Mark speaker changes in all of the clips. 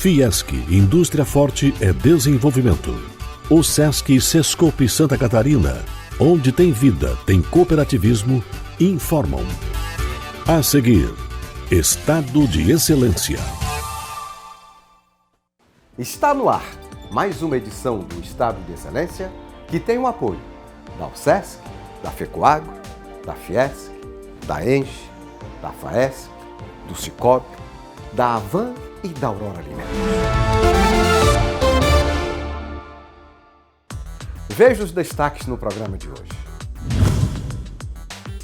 Speaker 1: Fiesc, Indústria Forte é Desenvolvimento. O Sesc Sescope Santa Catarina, onde tem vida, tem cooperativismo, informam. A seguir, Estado de Excelência.
Speaker 2: Está no ar mais uma edição do Estado de Excelência que tem o apoio da UCESC, da FECOAGRO, da Fiesc, da ENGE, da FAESC, do Cicobi, da Avan e da Aurora Alimentos. Veja os destaques no programa de hoje.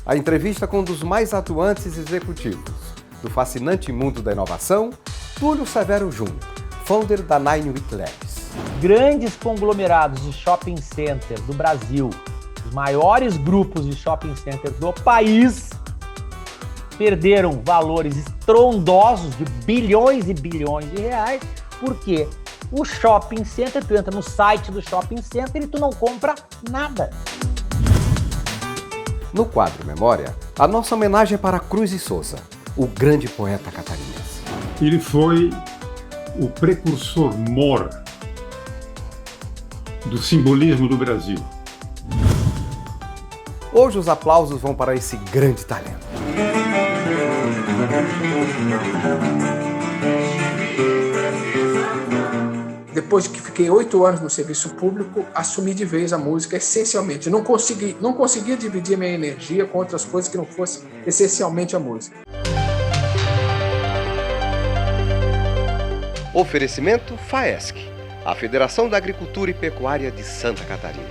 Speaker 2: A entrevista com um dos mais atuantes executivos do fascinante mundo da inovação, Túlio Severo Júnior, founder da Nine Wheat Labs.
Speaker 3: Grandes conglomerados de shopping center do Brasil, os maiores grupos de shopping center do país, perderam valores estrondosos de bilhões e bilhões de reais, porque o shopping center, tu entra no site do shopping center e tu não compra nada.
Speaker 2: No quadro Memória, a nossa homenagem é para Cruz e Souza, o grande poeta catarinense.
Speaker 4: Ele foi o precursor mor do simbolismo do Brasil.
Speaker 2: Hoje os aplausos vão para esse grande talento.
Speaker 5: Depois que fiquei 8 anos no serviço público, assumi de vez a música essencialmente. Não conseguia dividir minha energia com outras coisas que não fossem essencialmente a música.
Speaker 2: Oferecimento FAESC, a Federação da Agricultura e Pecuária de Santa Catarina.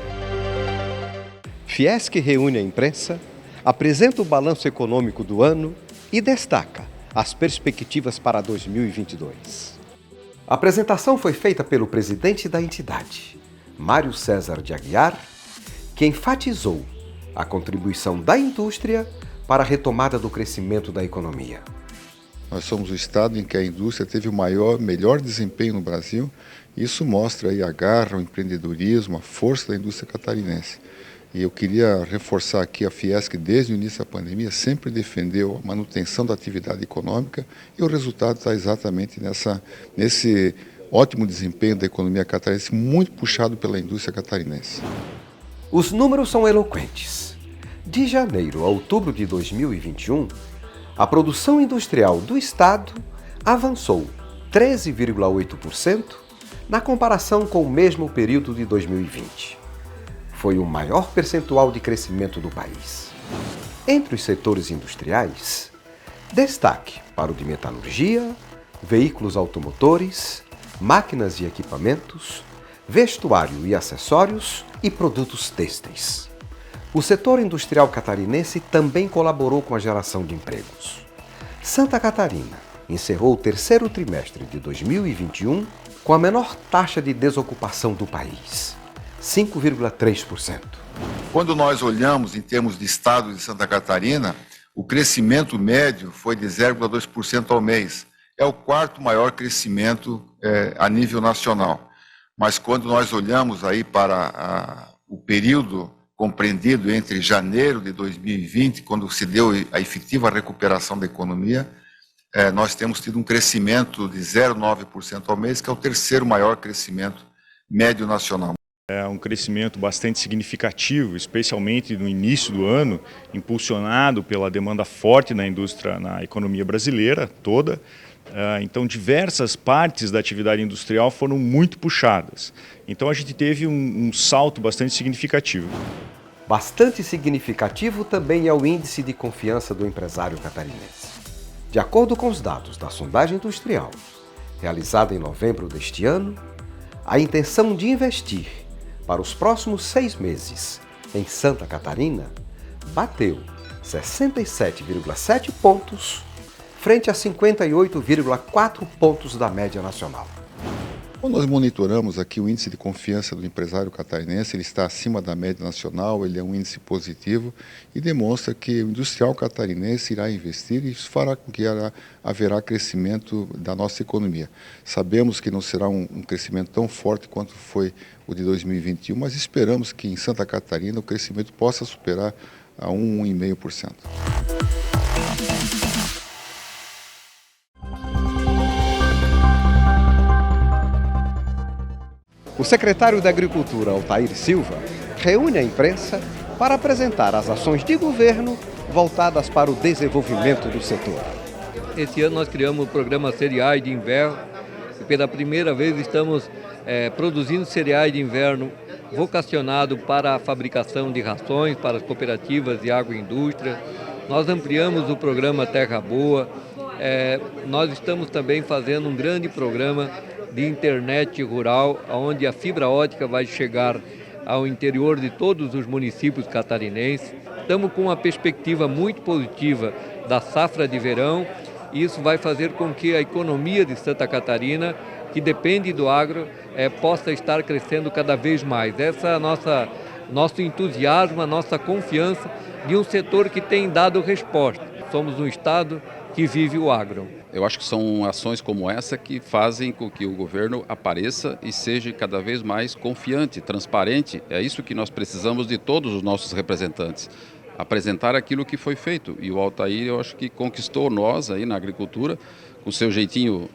Speaker 2: Fiesc reúne a imprensa, apresenta o balanço econômico do ano e destaca as perspectivas para 2022. A apresentação foi feita pelo presidente da entidade, Mário César de Aguiar, que enfatizou a contribuição da indústria para a retomada do crescimento da economia.
Speaker 6: Nós somos o estado em que a indústria teve o melhor desempenho no Brasil. Isso mostra aí a garra, o empreendedorismo, a força da indústria catarinense. E eu queria reforçar aqui a Fiesc, desde o início da pandemia, sempre defendeu a manutenção da atividade econômica e o resultado está exatamente nesse ótimo desempenho da economia catarinense, muito puxado pela indústria catarinense.
Speaker 2: Os números são eloquentes. De janeiro a outubro de 2021, a produção industrial do Estado avançou 13,8% na comparação com o mesmo período de 2020. Foi o maior percentual de crescimento do país. Entre os setores industriais, destaque para o de metalurgia, veículos automotores, máquinas e equipamentos, vestuário e acessórios e produtos têxteis. O setor industrial catarinense também colaborou com a geração de empregos. Santa Catarina encerrou o terceiro trimestre de 2021 com a menor taxa de desocupação do país, 5,3%.
Speaker 6: Quando nós olhamos em termos de estado de Santa Catarina, o crescimento médio foi de 0,2% ao mês. É o quarto maior crescimento a nível nacional. Mas quando nós olhamos aí para o período compreendido entre janeiro de 2020, quando se deu a efetiva recuperação da economia, nós temos tido um crescimento de 0,9% ao mês, que é o terceiro maior crescimento médio nacional.
Speaker 7: É um crescimento bastante significativo, especialmente no início do ano, impulsionado pela demanda forte na indústria, na economia brasileira toda. Então, diversas partes da atividade industrial foram muito puxadas. Então, a gente teve um salto bastante significativo.
Speaker 2: Bastante significativo também é o índice de confiança do empresário catarinense. De acordo com os dados da sondagem industrial, realizada em novembro deste ano, a intenção de investir para os próximos 6 meses em Santa Catarina bateu 67,7 pontos frente a 58,4 pontos da média nacional.
Speaker 6: Quando nós monitoramos aqui o índice de confiança do empresário catarinense, ele está acima da média nacional, ele é um índice positivo e demonstra que o industrial catarinense irá investir e isso fará com que haverá crescimento da nossa economia. Sabemos que não será um crescimento tão forte quanto foi o de 2021, mas esperamos que em Santa Catarina o crescimento possa superar a 1,5%.
Speaker 2: O secretário da Agricultura, Altair Silva, reúne a imprensa para apresentar as ações de governo voltadas para o desenvolvimento do setor.
Speaker 8: Esse ano nós criamos o programa Cereais de Inverno e pela primeira vez estamos produzindo cereais de inverno vocacionado para a fabricação de rações para as cooperativas de agroindústria. Nós ampliamos o programa Terra Boa. Nós estamos também fazendo um grande programa de internet rural, onde a fibra ótica vai chegar ao interior de todos os municípios catarinenses. Estamos com uma perspectiva muito positiva da safra de verão e isso vai fazer com que a economia de Santa Catarina, que depende do agro, possa estar crescendo cada vez mais. Essa é a nosso entusiasmo, a nossa confiança de um setor que tem dado resposta. Somos um estado que vive o agro.
Speaker 9: Eu acho que são ações como essa que fazem com que o governo apareça e seja cada vez mais confiante, transparente. É isso que nós precisamos de todos os nossos representantes. Apresentar aquilo que foi feito. E o Altair, eu acho que conquistou nós aí na agricultura, com seu jeitinho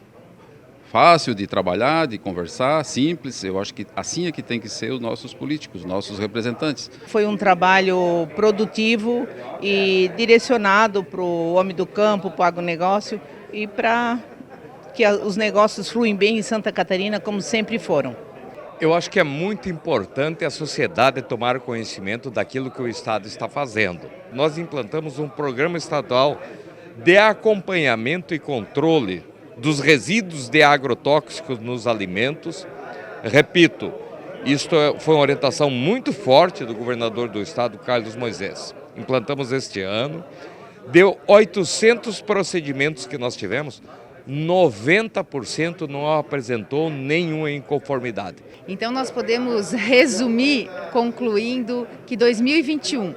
Speaker 9: fácil de trabalhar, de conversar, simples. Eu acho que assim é que tem que ser os nossos políticos, nossos representantes.
Speaker 10: Foi um trabalho produtivo e direcionado para o homem do campo, para o agronegócio e para que os negócios fluem bem em Santa Catarina, como sempre foram.
Speaker 11: Eu acho que é muito importante a sociedade tomar conhecimento daquilo que o Estado está fazendo. Nós implantamos um programa estadual de acompanhamento e controle dos resíduos de agrotóxicos nos alimentos. Repito, isto foi uma orientação muito forte do governador do estado, Carlos Moisés. Implantamos este ano. Deu 800 procedimentos que nós tivemos, 90% não apresentou nenhuma inconformidade.
Speaker 12: Então nós podemos resumir concluindo que 2021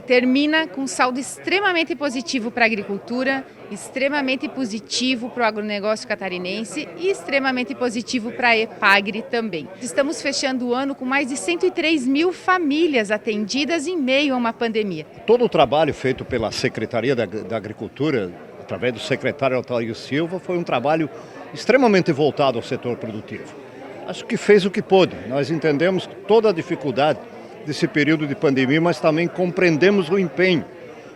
Speaker 12: termina com um saldo extremamente positivo para a agricultura, extremamente positivo para o agronegócio catarinense e extremamente positivo para a EPAGRE também. Estamos fechando o ano com mais de 103 mil famílias atendidas em meio a uma pandemia.
Speaker 13: Todo o trabalho feito pela Secretaria da Agricultura, através do secretário Altair Silva, foi um trabalho extremamente voltado ao setor produtivo. Acho que fez o que pôde. Nós entendemos toda a dificuldade desse período de pandemia, mas também compreendemos o empenho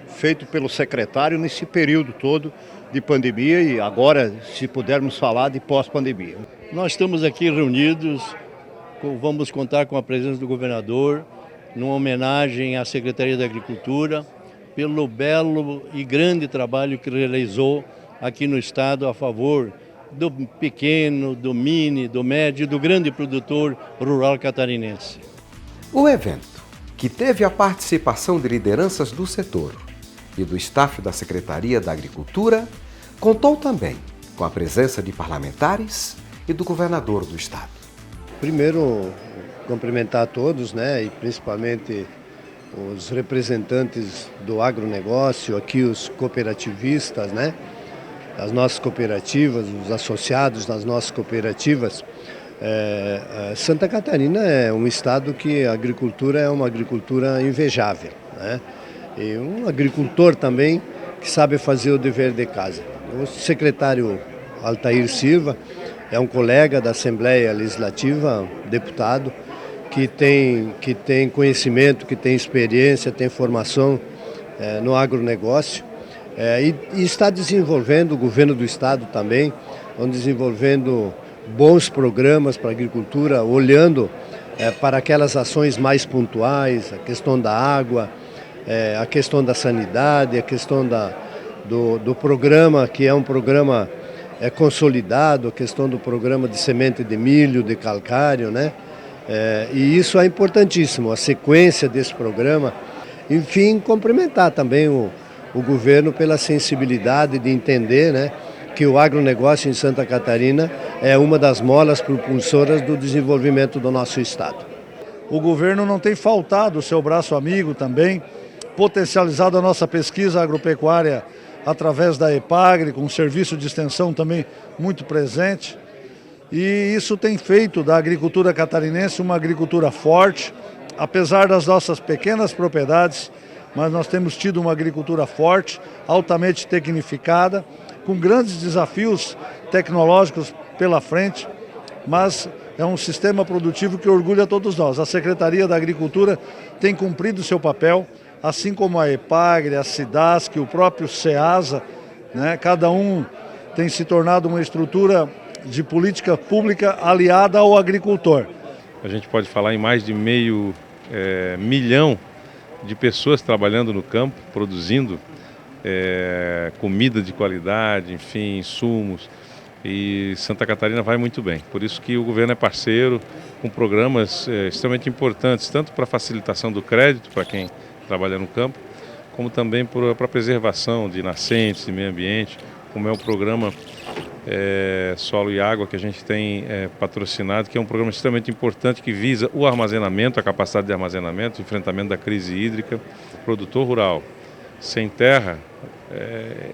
Speaker 13: feito pelo secretário nesse período todo de pandemia e agora, se pudermos falar, de pós-pandemia.
Speaker 14: Nós estamos aqui reunidos, vamos contar com a presença do governador, numa homenagem à Secretaria da Agricultura, pelo belo e grande trabalho que realizou aqui no estado a favor do pequeno, do mini, do médio e do grande produtor rural catarinense.
Speaker 2: O evento, que teve a participação de lideranças do setor e do staff da Secretaria da Agricultura, contou também com a presença de parlamentares e do governador do estado.
Speaker 15: Primeiro, cumprimentar a todos, e principalmente os representantes do agronegócio, aqui os cooperativistas, as nossas cooperativas, os associados das nossas cooperativas. Santa Catarina é um estado que a agricultura é uma agricultura invejável, e um agricultor também que sabe fazer o dever de casa. O secretário Altair Silva é um colega da Assembleia Legislativa, deputado, que tem conhecimento, que tem experiência, tem formação no agronegócio e está desenvolvendo, o governo do estado também, estão desenvolvendo bons programas para a agricultura, olhando para aquelas ações mais pontuais, a questão da água, a questão da sanidade, a questão do programa, que é um programa consolidado, a questão do programa de semente de milho, de calcário, e isso é importantíssimo, a sequência desse programa. Enfim, cumprimentar também o governo pela sensibilidade de entender, que o agronegócio em Santa Catarina é uma das molas propulsoras do desenvolvimento do nosso estado.
Speaker 16: O governo não tem faltado o seu braço amigo também, potencializado a nossa pesquisa agropecuária através da EPAGRE, com um serviço de extensão também muito presente. E isso tem feito da agricultura catarinense uma agricultura forte, apesar das nossas pequenas propriedades, mas nós temos tido uma agricultura forte, altamente tecnificada, com grandes desafios tecnológicos pela frente, mas é um sistema produtivo que orgulha todos nós. A Secretaria da Agricultura tem cumprido o seu papel, assim como a EPAGRE, a SIDASC, o próprio SEASA, né? Cada um tem se tornado uma estrutura de política pública aliada ao agricultor.
Speaker 17: A gente pode falar em mais de meio milhão de pessoas trabalhando no campo, produzindo comida de qualidade, enfim, insumos. E Santa Catarina vai muito bem. Por isso que o governo é parceiro com programas extremamente importantes, tanto para a facilitação do crédito para quem trabalha no campo, como também para a preservação de nascentes, de meio ambiente, como é o programa Solo e Água que a gente tem patrocinado, que é um programa extremamente importante que visa o armazenamento, a capacidade de armazenamento, o enfrentamento da crise hídrica. O produtor rural sem terra,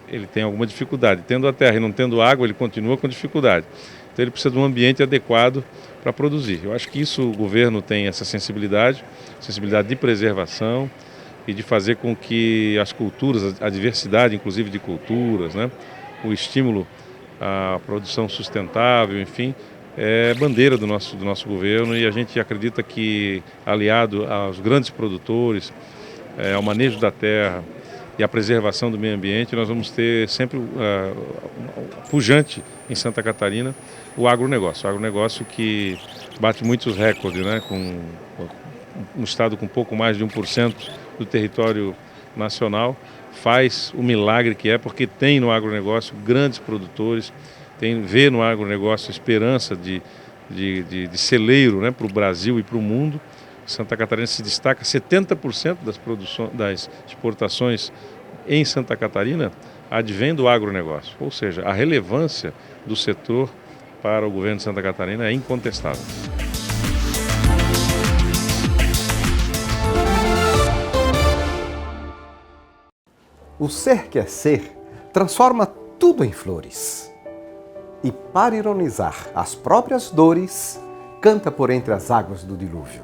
Speaker 17: ele tem alguma dificuldade. Tendo a terra e não tendo água, ele continua com dificuldade. Então ele precisa de um ambiente adequado para produzir. Eu acho que isso o governo tem essa sensibilidade de preservação e de fazer com que as culturas, a diversidade inclusive de culturas, né, o estímulo à produção sustentável, enfim, é bandeira do nosso governo, e a gente acredita que, aliado aos grandes produtores, ao manejo da terra e à preservação do meio ambiente, nós vamos ter sempre pujante em Santa Catarina o agronegócio que bate muitos recordes, né, com um estado com pouco mais de 1% do território nacional, faz o milagre que é, porque tem no agronegócio grandes produtores, vê no agronegócio esperança de celeiro, né, para o Brasil e para o mundo. Santa Catarina se destaca, 70% das exportações em Santa Catarina advém do agronegócio, ou seja, a relevância do setor para o governo de Santa Catarina é incontestável.
Speaker 2: O Ser que é Ser transforma tudo em flores. E para ironizar as próprias dores, canta por entre as águas do dilúvio.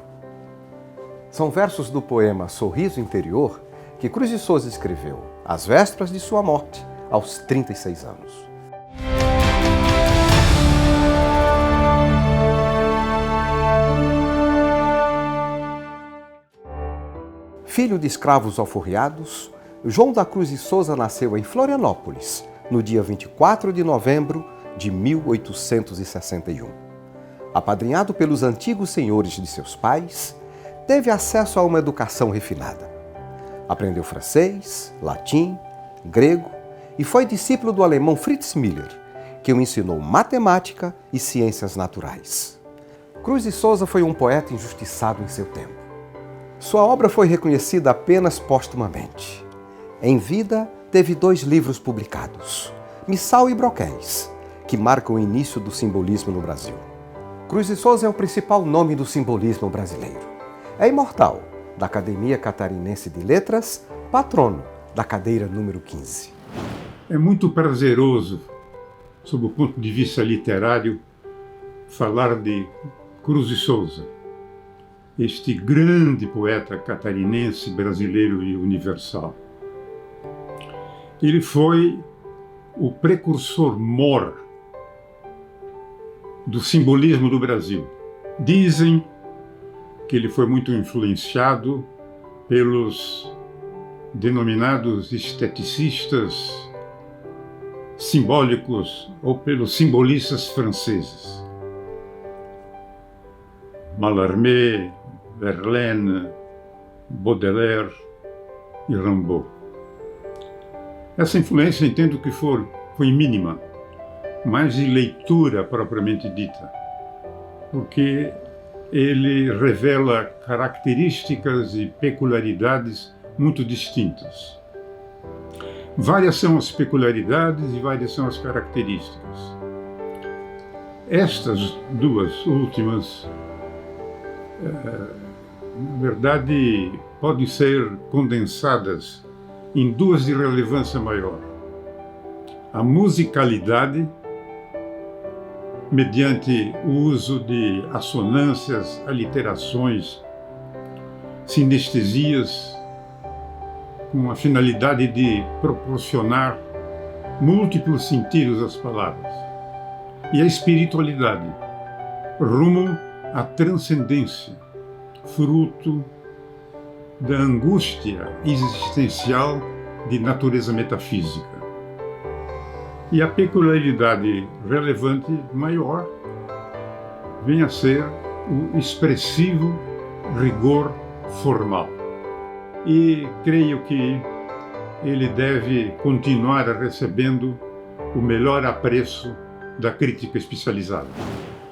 Speaker 2: São versos do poema Sorriso Interior que Cruz de Souza escreveu às vésperas de sua morte, aos 36 anos. Filho de escravos alforriados, João da Cruz de Souza nasceu em Florianópolis, no dia 24 de novembro de 1861. Apadrinhado pelos antigos senhores de seus pais, teve acesso a uma educação refinada. Aprendeu francês, latim, grego e foi discípulo do alemão Fritz Miller, que o ensinou matemática e ciências naturais. Cruz de Souza foi um poeta injustiçado em seu tempo. Sua obra foi reconhecida apenas póstumamente. Em vida, teve 2 livros publicados, Missal e Broquéis, que marcam o início do simbolismo no Brasil. Cruz de Souza é o principal nome do simbolismo brasileiro. É imortal da Academia Catarinense de Letras, patrono da cadeira número 15.
Speaker 4: É muito prazeroso, sob o ponto de vista literário, falar de Cruz de Souza, este grande poeta catarinense, brasileiro e universal. Ele foi o precursor mor do simbolismo do Brasil. Dizem que ele foi muito influenciado pelos denominados esteticistas simbólicos ou pelos simbolistas franceses. Mallarmé, Verlaine, Baudelaire e Rimbaud. Essa influência entendo que foi mínima, mais de leitura propriamente dita, porque ele revela características e peculiaridades muito distintas. Várias são as peculiaridades e várias são as características. Estas 2 últimas, na verdade, podem ser condensadas em 2 de relevância maior. A musicalidade, mediante o uso de assonâncias, aliterações, sinestesias, com a finalidade de proporcionar múltiplos sentidos às palavras. E a espiritualidade, rumo à transcendência, fruto da angústia existencial de natureza metafísica. E a peculiaridade relevante maior vem a ser o expressivo rigor formal. E creio que ele deve continuar recebendo o melhor apreço da crítica especializada.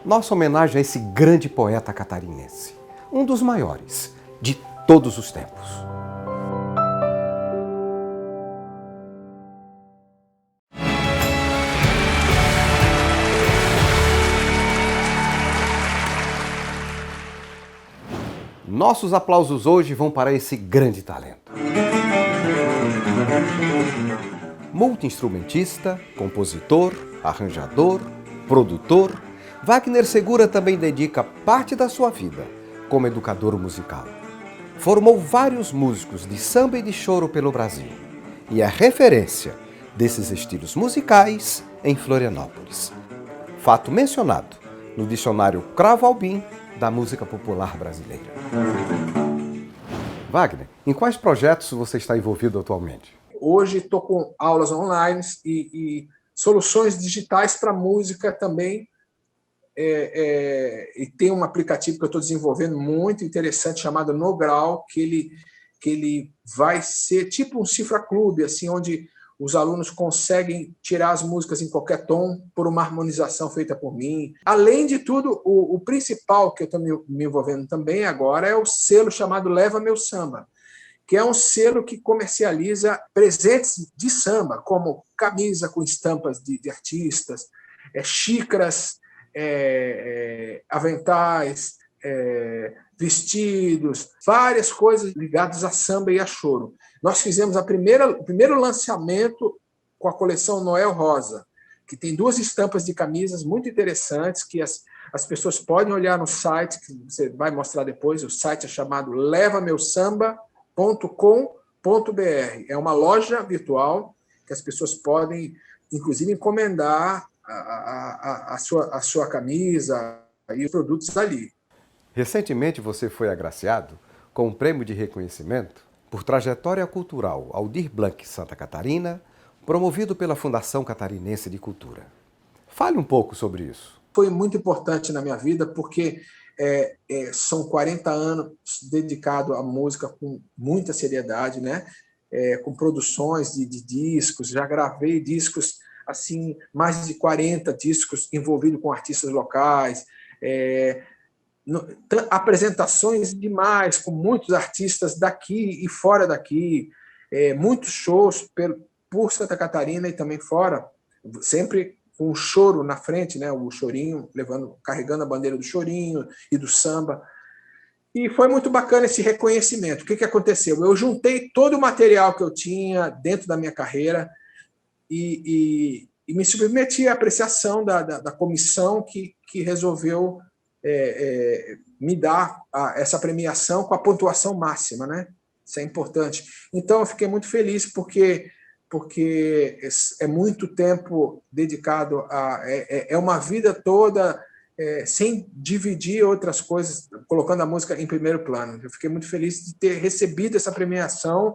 Speaker 2: Nossa homenagem a esse grande poeta catarinense, um dos maiores de todos os tempos. Nossos aplausos hoje vão para esse grande talento. Multi-instrumentista, compositor, arranjador, produtor, Wagner Segura também dedica parte da sua vida como educador musical. Formou vários músicos de samba e de choro pelo Brasil e é referência desses estilos musicais em Florianópolis. Fato mencionado no dicionário Cravo Albim da música popular brasileira. Wagner, em quais projetos você está envolvido atualmente?
Speaker 5: Hoje estou com aulas online e soluções digitais para música também. E tem um aplicativo que eu estou desenvolvendo muito interessante chamado No Grau, que ele vai ser tipo um cifra clube, assim, onde os alunos conseguem tirar as músicas em qualquer tom por uma harmonização feita por mim. Além de tudo, o principal que eu estou me envolvendo também agora é o selo chamado Leva Meu Samba, que é um selo que comercializa presentes de samba, como camisa com estampas de artistas, xícaras, aventais, vestidos, várias coisas ligadas a samba e a choro. Nós fizemos o primeiro lançamento com a coleção Noel Rosa, que tem 2 estampas de camisas muito interessantes, que as pessoas podem olhar no site, que você vai mostrar depois. O site é chamado levameussamba.com.br. É uma loja virtual que as pessoas podem, inclusive, encomendar a sua camisa e os produtos ali.
Speaker 2: Recentemente você foi agraciado com um prêmio de reconhecimento por trajetória cultural Aldir Blanc Santa Catarina, promovido pela Fundação Catarinense de Cultura. Fale um pouco sobre isso.
Speaker 5: Foi muito importante na minha vida porque são 40 anos dedicado à música com muita seriedade, né? Com produções de discos. Já gravei discos, assim, mais de 40 discos envolvidos com artistas locais, apresentações demais com muitos artistas daqui e fora daqui, muitos shows por Santa Catarina e também fora, sempre com o choro na frente, né? O chorinho, carregando a bandeira do chorinho e do samba. E foi muito bacana esse reconhecimento. O que aconteceu? Eu juntei todo o material que eu tinha dentro da minha carreira e me submeti à apreciação da comissão que resolveu me dar essa premiação com a pontuação máxima, né? Isso é importante. Então, eu fiquei muito feliz porque é muito tempo dedicado é uma vida toda sem dividir outras coisas, colocando a música em primeiro plano. Eu fiquei muito feliz de ter recebido essa premiação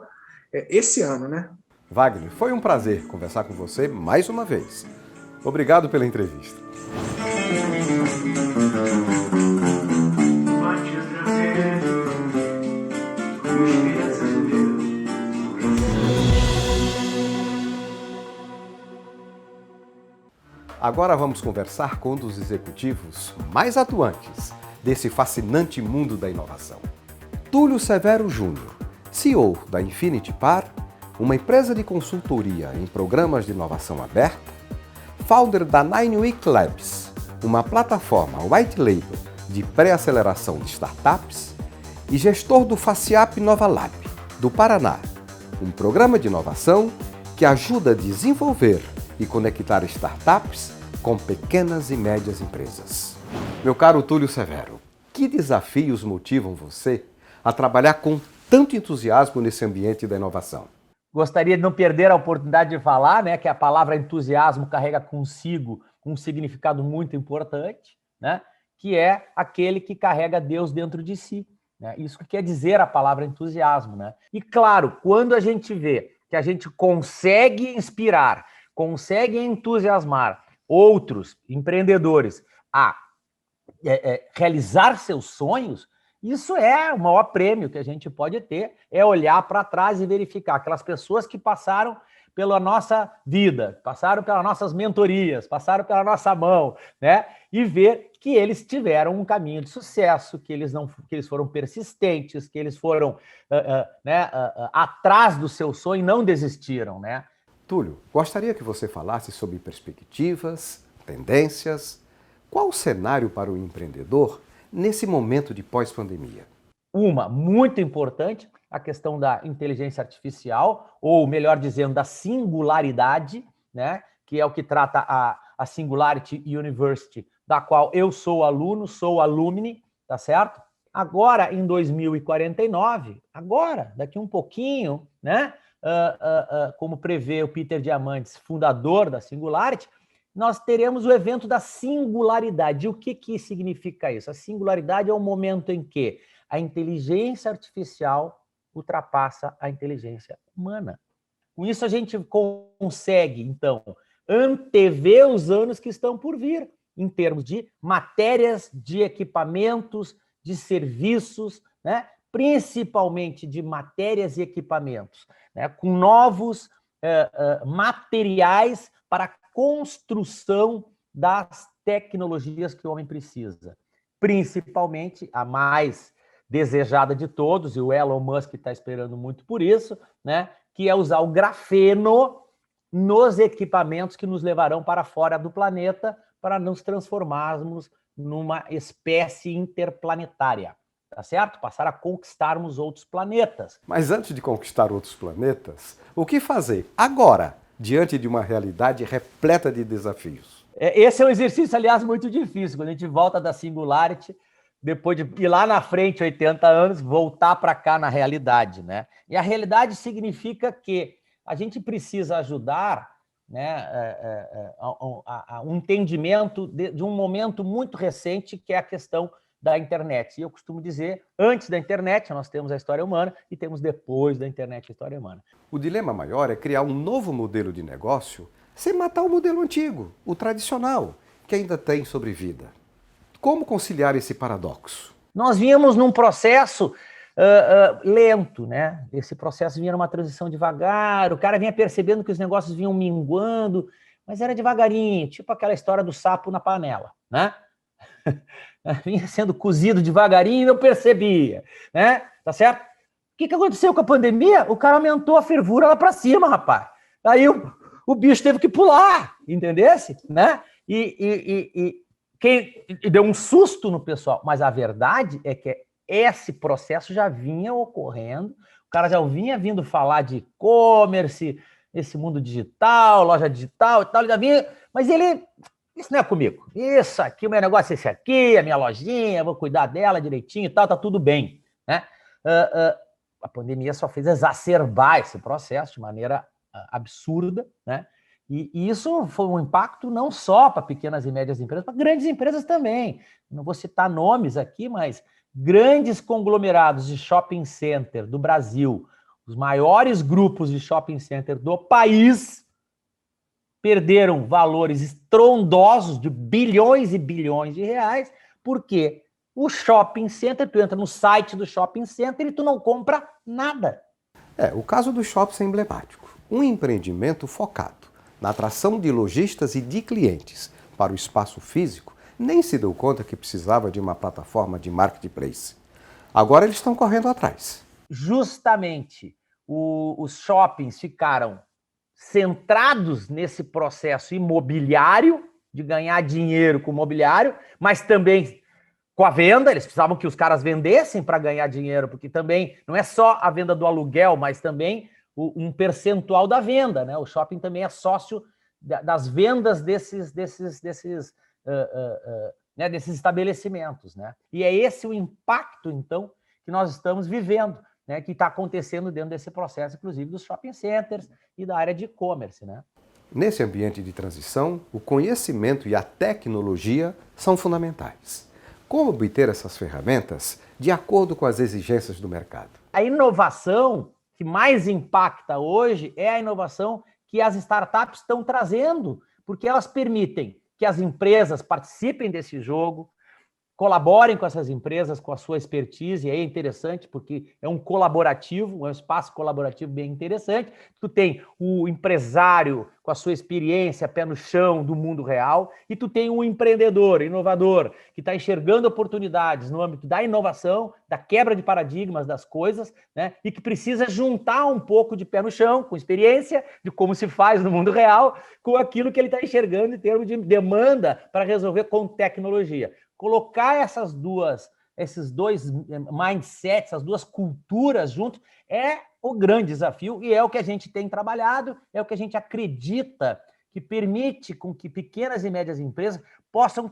Speaker 5: esse ano, né?
Speaker 2: Wagner, foi um prazer conversar com você mais uma vez. Obrigado pela entrevista. Agora vamos conversar com um dos executivos mais atuantes desse fascinante mundo da inovação. Túlio Severo Júnior, CEO da Infinity Par, uma empresa de consultoria em programas de inovação aberta, founder da 9 Week Labs, uma plataforma white label de pré-aceleração de startups, e gestor do FACIAP Nova Lab, do Paraná, um programa de inovação que ajuda a desenvolver e conectar startups com pequenas e médias empresas. Meu caro Túlio Severo, que desafios motivam você a trabalhar com tanto entusiasmo nesse ambiente da inovação?
Speaker 3: Gostaria de não perder a oportunidade de falar, né, que a palavra entusiasmo carrega consigo um significado muito importante, né, que é aquele que carrega Deus dentro de si, né? Isso que quer dizer a palavra entusiasmo, né? E claro, quando a gente vê que a gente consegue inspirar, consegue entusiasmar outros empreendedores a realizar seus sonhos, isso é o maior prêmio que a gente pode ter, é olhar para trás e verificar aquelas pessoas que passaram pela nossa vida, passaram pelas nossas mentorias, passaram pela nossa mão, né? E ver que eles tiveram um caminho de sucesso, que eles foram persistentes, que eles foram atrás do seu sonho e não desistiram, né?
Speaker 2: Túlio, gostaria que você falasse sobre perspectivas, tendências. Qual o cenário para o empreendedor nesse momento de pós-pandemia?
Speaker 3: Uma, muito importante, a questão da inteligência artificial, ou melhor dizendo, da singularidade, né? Que é o que trata a Singularity University, da qual eu sou aluno, sou alumni, tá certo? Agora, em 2049, daqui um pouquinho, né? Como prevê o Peter Diamandis, fundador da Singularity, nós teremos o evento da singularidade. E o que significa isso? A singularidade é o momento em que a inteligência artificial ultrapassa a inteligência humana. Com isso, a gente consegue, então, antever os anos que estão por vir, em termos de matérias, de equipamentos, de serviços, né? Principalmente de matérias e equipamentos, né? Com novos materiais para a construção das tecnologias que o homem precisa. Principalmente a mais desejada de todos, e o Elon Musk está esperando muito por isso, né? Que é usar o grafeno nos equipamentos que nos levarão para fora do planeta para nos transformarmos numa espécie interplanetária, tá certo? Passar a conquistarmos outros planetas.
Speaker 2: Mas antes de conquistar outros planetas, o que fazer agora, diante de uma realidade repleta de desafios?
Speaker 3: Esse é um exercício, aliás, muito difícil. Quando a gente volta da Singularity, depois de ir lá na frente, 80 anos, voltar para cá na realidade, né? E a realidade significa que a gente precisa ajudar, né, a um entendimento de um momento muito recente, que é a questão da internet. E eu costumo dizer, antes da internet, nós temos a história humana e temos depois da internet a história humana.
Speaker 2: O dilema maior é criar um novo modelo de negócio sem matar o modelo antigo, o tradicional, que ainda tem sobrevida. Como conciliar esse paradoxo?
Speaker 3: Nós vínhamos num processo lento, né? Esse processo vinha numa transição devagar, o cara vinha percebendo que os negócios vinham minguando, mas era devagarinho, tipo aquela história do sapo na panela, né? Vinha sendo cozido devagarinho e não percebia, né? Tá certo? O que aconteceu com a pandemia? O cara aumentou a fervura lá para cima, rapaz. Aí o bicho teve que pular, entendesse? Né? E deu um susto no pessoal, mas a verdade é que esse processo já vinha ocorrendo, o cara já vinha vindo falar de e-commerce, esse mundo digital, loja digital e tal, ele já vinha, mas isso não é comigo, isso aqui, o meu negócio é esse aqui, a minha lojinha, vou cuidar dela direitinho e tal, tá tudo bem, né? A pandemia só fez exacerbar esse processo de maneira absurda, né? E isso foi um impacto não só para pequenas e médias empresas, para grandes empresas também. Não vou citar nomes aqui, mas grandes conglomerados de shopping center do Brasil, os maiores grupos de shopping center do país, perderam valores estrondosos de bilhões e bilhões de reais, porque o shopping center, tu entra no site do shopping center e tu não compra nada.
Speaker 2: O caso do Shops é emblemático. Um empreendimento focado na atração de lojistas e de clientes para o espaço físico, nem se deu conta que precisava de uma plataforma de marketplace. Agora eles estão correndo atrás.
Speaker 3: Justamente, os shoppings ficaram centrados nesse processo imobiliário, de ganhar dinheiro com o imobiliário, mas também com a venda. Eles precisavam que os caras vendessem para ganhar dinheiro, porque também não é só a venda do aluguel, mas também um percentual da venda, né? O shopping também é sócio das vendas desses estabelecimentos, né? E é esse o impacto, então, que nós estamos vivendo, né? Que está acontecendo dentro desse processo, inclusive dos shopping centers e da área de e-commerce, né?
Speaker 2: Nesse ambiente de transição, o conhecimento e a tecnologia são fundamentais. como obter essas ferramentas de acordo com as exigências do mercado.
Speaker 3: A inovação que mais impacta hoje é a inovação que as startups estão trazendo, porque elas permitem que as empresas participem desse jogo, colaborem com essas empresas, com a sua expertise, e aí é interessante porque é um colaborativo, é um espaço colaborativo bem interessante. Tu tem o empresário com a sua experiência, pé no chão do mundo real, e tu tem um empreendedor, inovador, que está enxergando oportunidades no âmbito da inovação, da quebra de paradigmas das coisas, né? E que precisa juntar um pouco de pé no chão, com experiência de como se faz no mundo real, com aquilo que ele está enxergando em termos de demanda para resolver com tecnologia. Colocar esses dois mindsets, essas duas culturas juntos, é o grande desafio e é o que a gente tem trabalhado, é o que a gente acredita que permite com que pequenas e médias empresas possam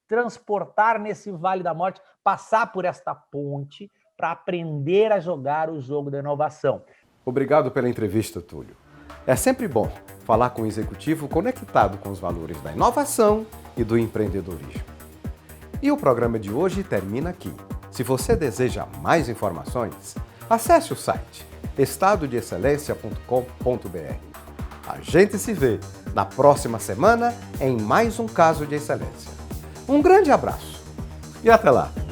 Speaker 3: transportar nesse Vale da Morte, passar por esta ponte para aprender a jogar o jogo da inovação.
Speaker 2: Obrigado pela entrevista, Túlio. É sempre bom falar com um executivo conectado com os valores da inovação e do empreendedorismo. E o programa de hoje termina aqui. Se você deseja mais informações, acesse o site estadodeexcelência.com.br. A gente se vê na próxima semana em mais um Caso de Excelência. Um grande abraço e até lá!